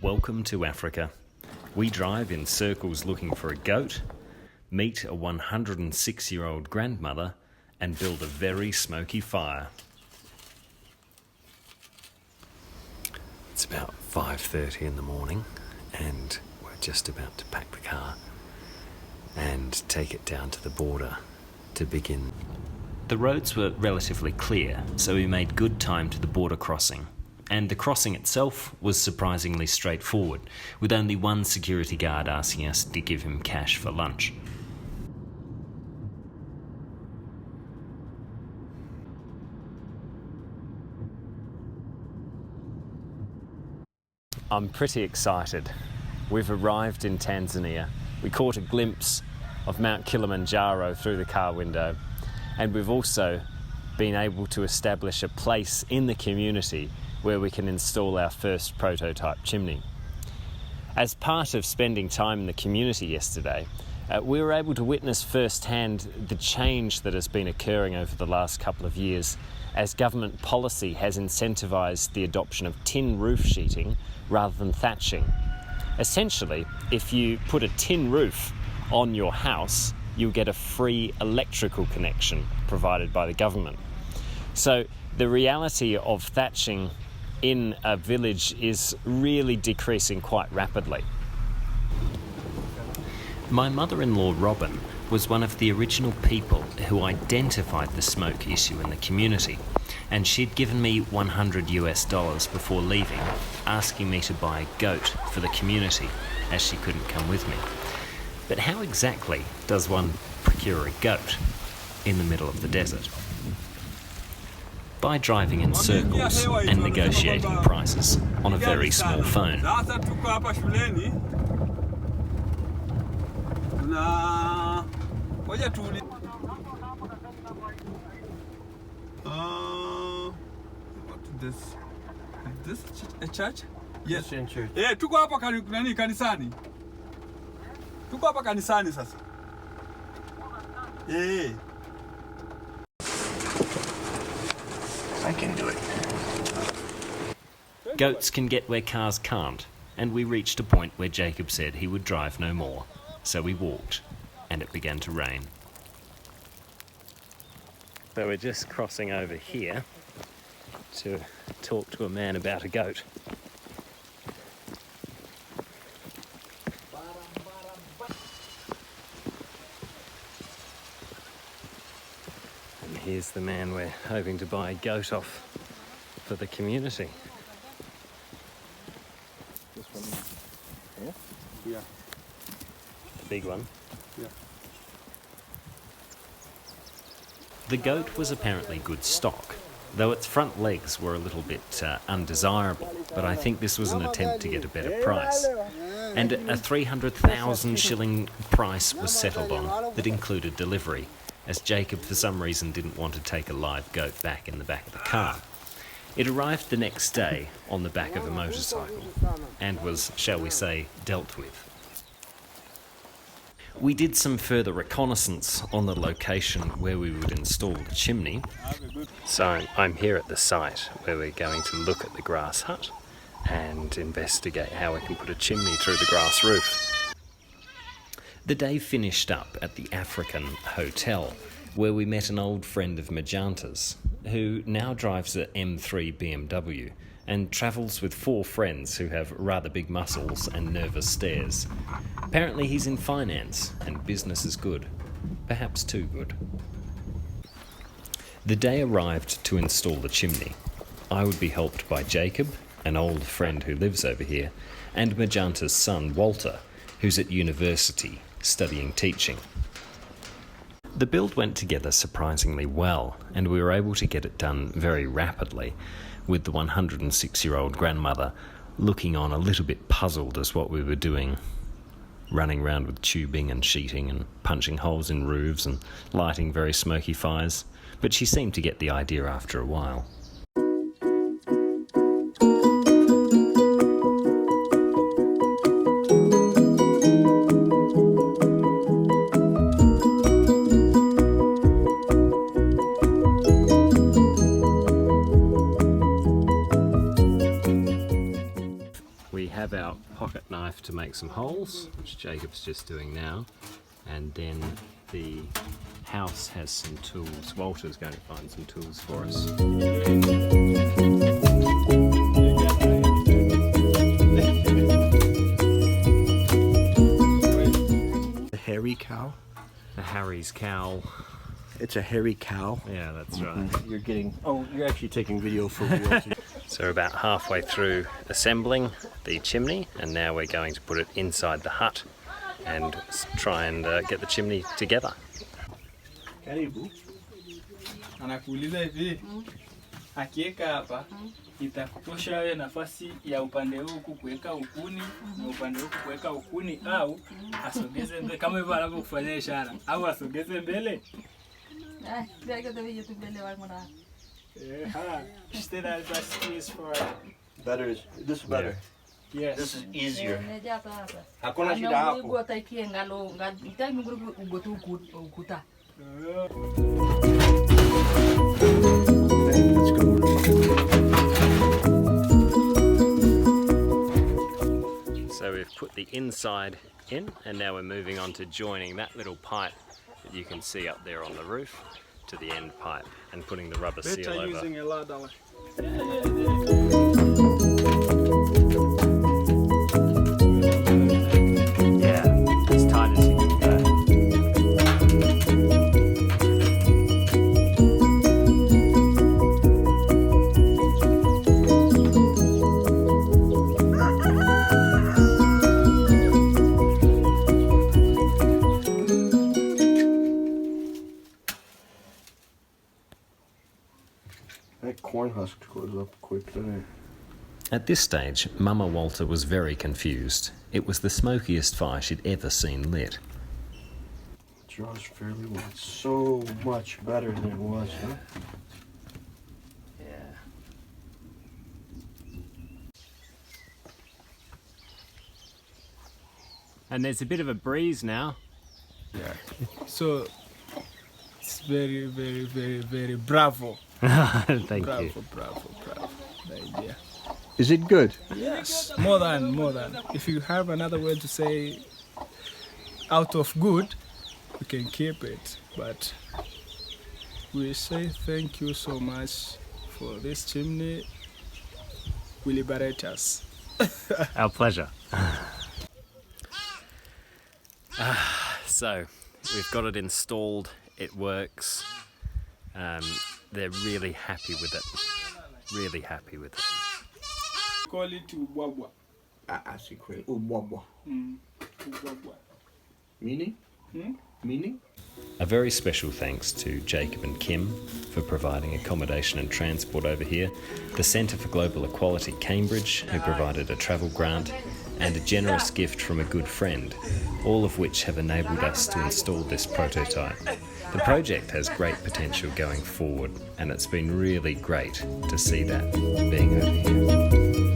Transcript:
Welcome to Africa. We drive in circles looking for a goat, meet a 106-year-old grandmother, and build a very smoky fire. It's about 5:30 in the morning and we're just about to pack the car and take it down to the border to begin. The roads were relatively clear, so we made good time to the border crossing. And the crossing itself was surprisingly straightforward, with only one security guard asking us to give him cash for lunch. I'm pretty excited. We've arrived in Tanzania. We caught a glimpse of Mount Kilimanjaro through the car window, and we've also been able to establish a place in the community where we can install our first prototype chimney. As part of spending time in the community yesterday, we were able to witness firsthand the change that has been occurring over the last couple of years as government policy has incentivised the adoption of tin roof sheeting rather than thatching. Essentially, if you put a tin roof on your house, you'll get a free electrical connection provided by the government. So the reality of thatching in a village is really decreasing quite rapidly. My mother-in-law Robin was one of the original people who identified the smoke issue in the community, and she'd given me $100 before leaving, asking me to buy a goat for the community as she couldn't come with me. But how exactly does one procure a goat in the middle of the desert? By driving in circles and negotiating prices on a very small phone. This a church? Yes. Christian church. Yeah, tuko hapa kanisani. Tuko hapa kanisani sasa. Yeah. I can do it. Goats can get where cars can't, and we reached a point where Jacob said he would drive no more. So we walked, and it began to rain. So we're just crossing over here to talk to a man about a goat. And here's the man we're hoping to buy a goat off for the community. This one. Yeah. Big one. Yeah. The goat was apparently good stock, though its front legs were a little bit undesirable, but I think this was an attempt to get a better price. And a 300,000 shilling price was settled on that included delivery, as Jacob for some reason didn't want to take a live goat back in the back of the car. It arrived the next day on the back of a motorcycle and was, shall we say, dealt with. We did some further reconnaissance on the location where we would install the chimney. So I'm here at the site where we're going to look at the grass hut and investigate how we can put a chimney through the grass roof. The day finished up at the African Hotel, where we met an old friend of Majanta's, who now drives a M3 BMW and travels with 4 friends who have rather big muscles and nervous stares. Apparently he's in finance and business is good, perhaps too good. The day arrived to install the chimney. I would be helped by Jacob, an old friend who lives over here, and Majanta's son Walter, who's at university studying teaching. The build went together surprisingly well, and we were able to get it done very rapidly, with the 106-year-old grandmother looking on a little bit puzzled as what we were doing, running around with tubing and sheeting and punching holes in roofs and lighting very smoky fires, but she seemed to get the idea after a while. we have our pocket knife to make some holes, which Jacob's just doing now, and then the house has some tools. Walter's going to find some tools for us. The hairy cow. The Harry's cowl. It's a hairy cow. Yeah, that's right. You're getting, oh, you're actually taking video for real. So we're about halfway through assembling the chimney, and now we're going to put it inside the hut and try and get the chimney together. Karibu. Anakuuliza hivi, akiweka hapa itakutosha wewe nafasi ya upande huku kuweka ukuni na upande huku kuweka ukuni, au asogeze mbele kama hivyo anavyokufanyia ishara, au asogeze mbele? Better is, this is better. Yes. This is easier. Hakuna shida hapo. So we've put the inside in, and now we're moving on to joining that little pipe that you can see up there on the roof to the end pipe and putting the rubber seal over. Using a ladder. Yeah, as tight as you can go. That corn husk goes up quick, doesn't it? At this stage, Mama Walter was very confused. It was the smokiest fire she'd ever seen lit. It draws fairly well. It's so much better than it was, huh? Yeah. And there's a bit of a breeze now. Yeah. So it's very, very, very, very bravo. Thank Bravo, you. bravo, bravo. The idea. Is it good? Yes, more than. If you have another word to say out of good, we can keep it. But we say thank you so much for this chimney. We liberate us. Our pleasure. So, we've got it installed. It works. They're really happy with it. Really happy with it. Call it ubwabwa. I see great. Ubwabwa. Ubwabwa. Meaning? Meaning? A very special thanks to Jacob and Kim for providing accommodation and transport over here, the Centre for Global Equality Cambridge, who provided a travel grant, and a generous gift from a good friend, all of which have enabled us to install this prototype. The project has great potential going forward, and it's been really great to see that being over here.